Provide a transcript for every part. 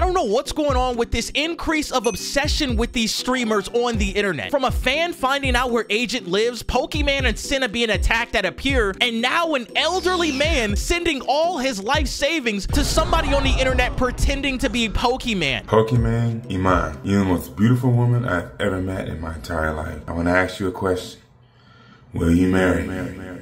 don't know what's going on with this increase of obsession with these streamers on the internet. From a fan finding out where Agent lives, Pokimane and 𝕤𝕤𝕤𝕤 being attacked at a pier, and now an elderly man sending all his life savings to somebody on the internet pretending to be Pokimane. Pokimane, you're the most beautiful woman I've ever met in my entire life. I want to ask you a question. Will you marry me?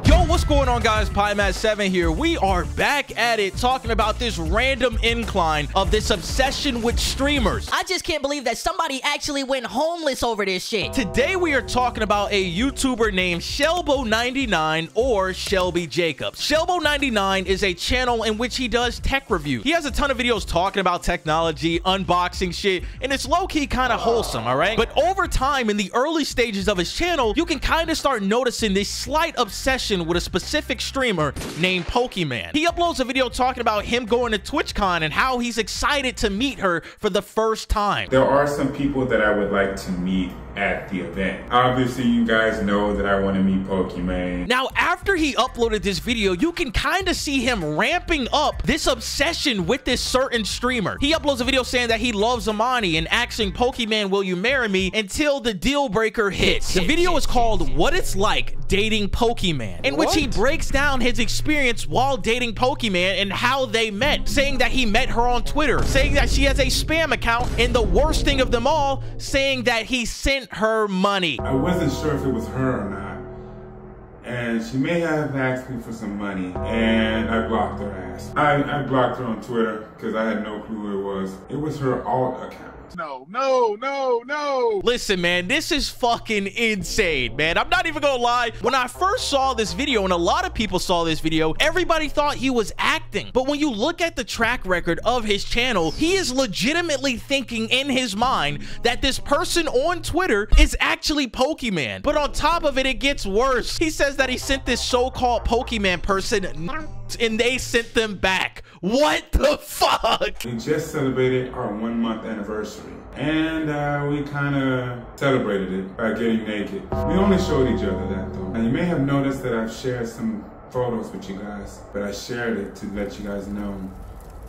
Yo, what's going on, guys? 𝕤𝕠𝕔𝕚𝕒𝕝 here. We are back at it talking about this random incline of this obsession with streamers. I just can't believe that somebody actually went homeless over this shit. Today we are talking about a YouTuber named Shelbo99 or Shelby Jacobs. Shelbo99 is a channel in which he does tech review. He has a ton of videos talking about technology, unboxing shit, and it's low-key kind of wholesome, all right? But over time, in the early stages of his channel, you can kind of start noticing this slight obsession with a specific streamer named Pokimane. He uploads a video talking about him going to TwitchCon and how he's excited to meet her for the first time. There are some people that I would like to meet at the event. Obviously, you guys know that I want to meet Pokimane. Now, after he uploaded this video, you can kind of see him ramping up this obsession with this certain streamer. He uploads a video saying that he loves Amani and asking Pokimane, will you marry me, until the deal breaker hits. The video is called What It's Like Dating Pokimane, in which he breaks down his experience while dating Pokimane and how they met, saying that he met her on Twitter, saying that she has a spam account, and the worst thing of them all, saying that he sent her money. I wasn't sure if it was her or not, and she may have asked me for some money, and I blocked her ass. I blocked her on Twitter because I had no clue who it was. It was her alt account. No. Listen, man, this is fucking insane, man. I'm not even gonna lie. When I first saw this video, and a lot of people saw this video, everybody thought he was acting. But when you look at the track record of his channel, he is legitimately thinking in his mind that this person on Twitter is actually Pokimane. But on top of it, it gets worse. He says that he sent this so-called Pokimane person and they sent them back. What the fuck? We just celebrated our 1-month anniversary, and we kind of celebrated it by getting naked. We only showed each other that though. Now you may have noticed that I've shared some photos with you guys, but I shared it to let you guys know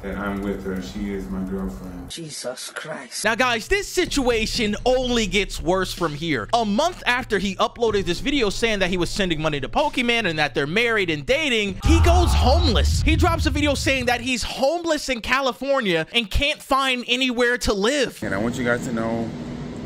that I'm with her. She is my girlfriend. Jesus Christ. Now, guys, this situation only gets worse from here. A month after he uploaded this video saying that he was sending money to Pokimane and that they're married and dating, he goes homeless. He drops a video saying that he's homeless in California and can't find anywhere to live. And I want you guys to know,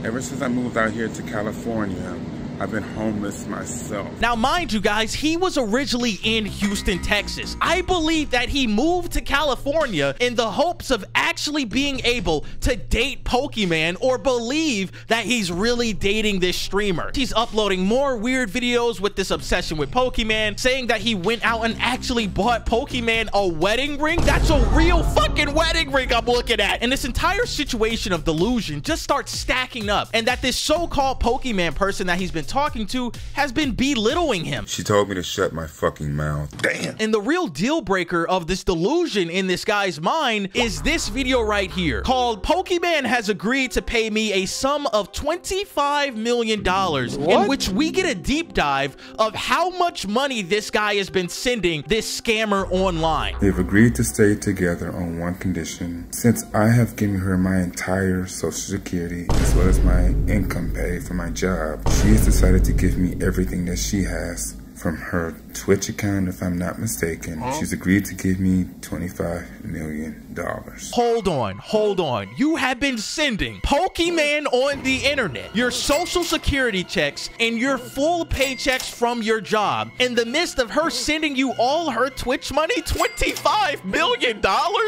ever since I moved out here to California, I've been homeless myself. Now, mind you guys, he was originally in Houston, Texas. I believe that he moved to California in the hopes of actually being able to date Pokimane, or believe that he's really dating this streamer. He's uploading more weird videos with this obsession with Pokimane, saying that he went out and actually bought Pokimane a wedding ring. That's a real fucking wedding ring I'm looking at. And this entire situation of delusion just starts stacking up, and that this so-called Pokimane person that he's been talking to has been belittling him. She told me to shut my fucking mouth. Damn. And the real deal breaker of this delusion in this guy's mind is this video right here called Pokimane has agreed to pay me a sum of $25 million, in which we get a deep dive of how much money this guy has been sending this scammer online. They've agreed to stay together on one condition. Since I have given her my entire Social Security as well as my income pay for my job, she has decided to give me everything that she has from her Twitch account, if I'm not mistaken. She's agreed to give me $25 million. Hold on. You have been sending Pokimane on the internet your Social Security checks and your full paychecks from your job in the midst of her sending you all her Twitch money? $25 million?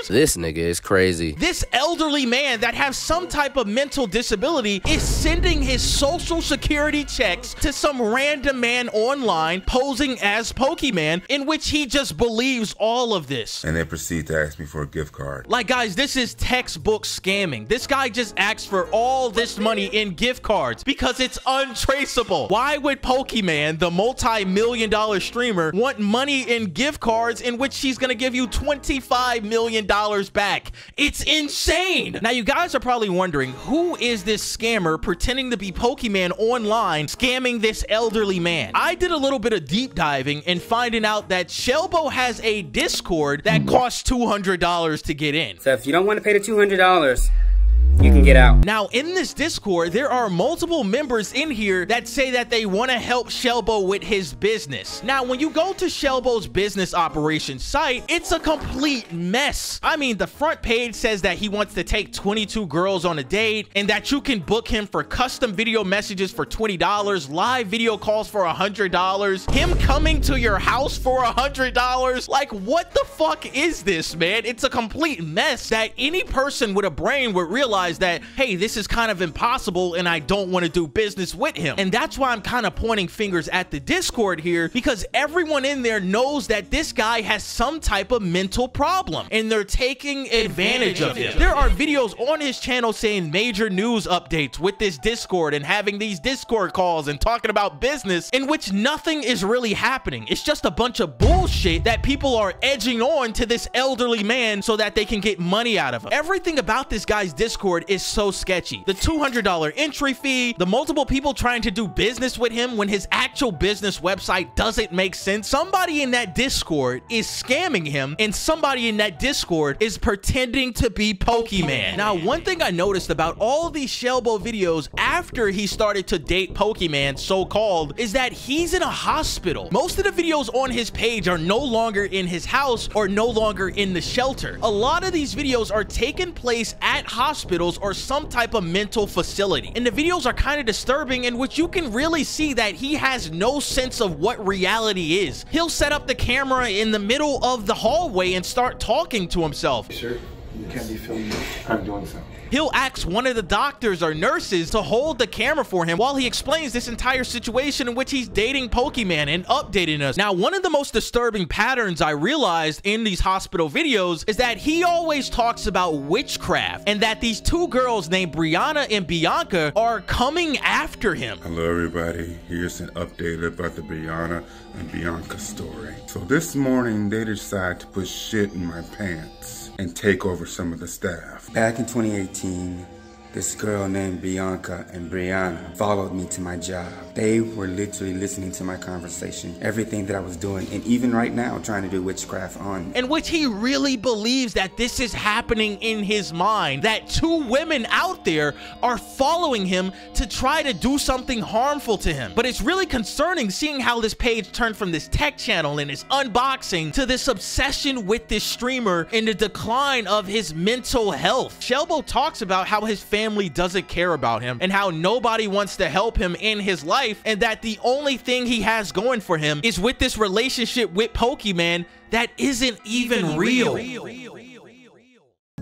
This nigga is crazy. This elderly man that has some type of mental disability is sending his Social Security checks to some random man online posing as Pokimane, in which he just believes all of this. And then proceed to ask me for a gift card. Like, guys, this is textbook scamming. This guy just asked for all this money in gift cards because it's untraceable. Why would Pokimane, the multi-million-dollar streamer, want money in gift cards in which she's gonna give you $25 million back? It's insane. Now, you guys are probably wondering, who is this scammer pretending to be Pokimane online scamming this elderly man? I did a little bit of deep diving and finding out that Shelbo has a Discord that costs $200 to get in. So if you don't want to pay the $200, you can get out. Now, in this Discord, there are multiple members in here that say that they want to help Shelbo with his business. Now, when you go to Shelbo's business operations site, it's a complete mess. I mean, the front page says that he wants to take 22 girls on a date and that you can book him for custom video messages for $20, live video calls for $100, him coming to your house for $100. Like, what the fuck is this, man? It's a complete mess that any person with a brain would realize that, hey, this is kind of impossible and I don't want to do business with him. And that's why I'm kind of pointing fingers at the Discord here, because everyone in there knows that this guy has some type of mental problem and they're taking advantage of him. There are videos on his channel saying major news updates with this Discord and having these Discord calls and talking about business in which nothing is really happening. It's just a bunch of bullshit that people are edging on to this elderly man so that they can get money out of him. Everything about this guy's Discord is so sketchy. The $200 entry fee, the multiple people trying to do business with him when his actual business website doesn't make sense. Somebody in that Discord is scamming him and somebody in that Discord is pretending to be Pokimane. Now, one thing I noticed about all these Shelbo videos after he started to date Pokimane, so-called, is that he's in a hospital. Most of the videos on his page are no longer in his house or no longer in the shelter. A lot of these videos are taking place at hospitals or some type of mental facility. And the videos are kind of disturbing, in which you can really see that he has no sense of what reality is. He'll set up the camera in the middle of the hallway and start talking to himself. Sure, you can't be filming. I'm doing so. He'll ask one of the doctors or nurses to hold the camera for him while he explains this entire situation in which he's dating Pokimane and updating us. Now, one of the most disturbing patterns I realized in these hospital videos is that he always talks about witchcraft and that these two girls named Brianna and Bianca are coming after him. Hello everybody, here's an update about the Brianna and Bianca story. So this morning they decided to put shit in my pants and take over some of the staff. Back in 2018, this girl named Bianca and Brianna followed me to my job. They were literally listening to my conversation, everything that I was doing, and even right now trying to do witchcraft on me. In which he really believes that this is happening in his mind, that two women out there are following him to try to do something harmful to him. But it's really concerning seeing how this page turned from this tech channel and his unboxing to this obsession with this streamer and the decline of his mental health. Shelbo talks about how his family doesn't care about him and how nobody wants to help him in his life, and that the only thing he has going for him is with this relationship with Pokimane that isn't even real.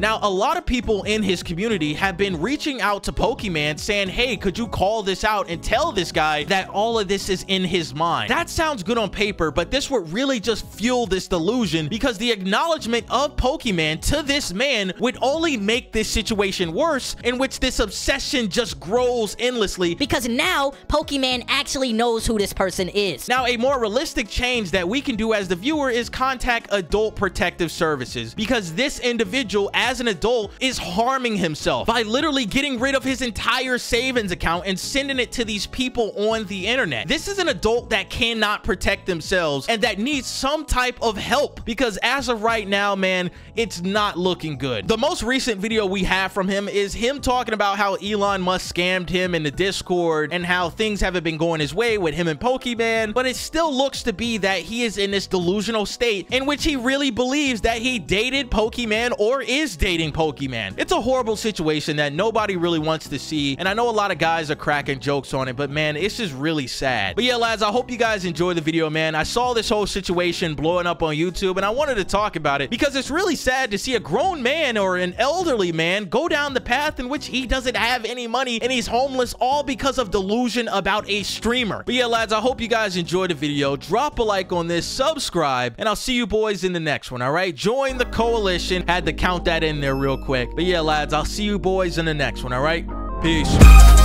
Now, a lot of people in his community have been reaching out to Pokimane saying, hey, could you call this out and tell this guy that all of this is in his mind? That sounds good on paper, but this would really just fuel this delusion, because the acknowledgement of Pokimane to this man would only make this situation worse, in which this obsession just grows endlessly. Because now Pokimane actually knows who this person is. Now, a more realistic change that we can do as the viewer is contact Adult Protective Services, because this individual, as an adult, is harming himself by literally getting rid of his entire savings account and sending it to these people on the internet. This is an adult that cannot protect themselves and that needs some type of help, because as of right now, man, it's not looking good. The most recent video we have from him is him talking about how Elon Musk scammed him in the Discord and how things haven't been going his way with him and Pokimane, but it still looks to be that he is in this delusional state in which he really believes that he dated Pokimane or is dating Pokimane. It's a horrible situation that nobody really wants to see, and I know a lot of guys are cracking jokes on it, but man, it's just really sad. But yeah, lads, I hope you guys enjoyed the video, man. I saw this whole situation blowing up on YouTube, and I wanted to talk about it because it's really sad to see a grown man or an elderly man go down the path in which he doesn't have any money and he's homeless, all because of delusion about a streamer. But yeah, lads, I hope you guys enjoyed the video. Drop a like on this, subscribe, and I'll see you boys in the next one, all right? Join the coalition. Had to count that in there real quick. But yeah, lads, I'll see you boys in the next one, all right? Peace.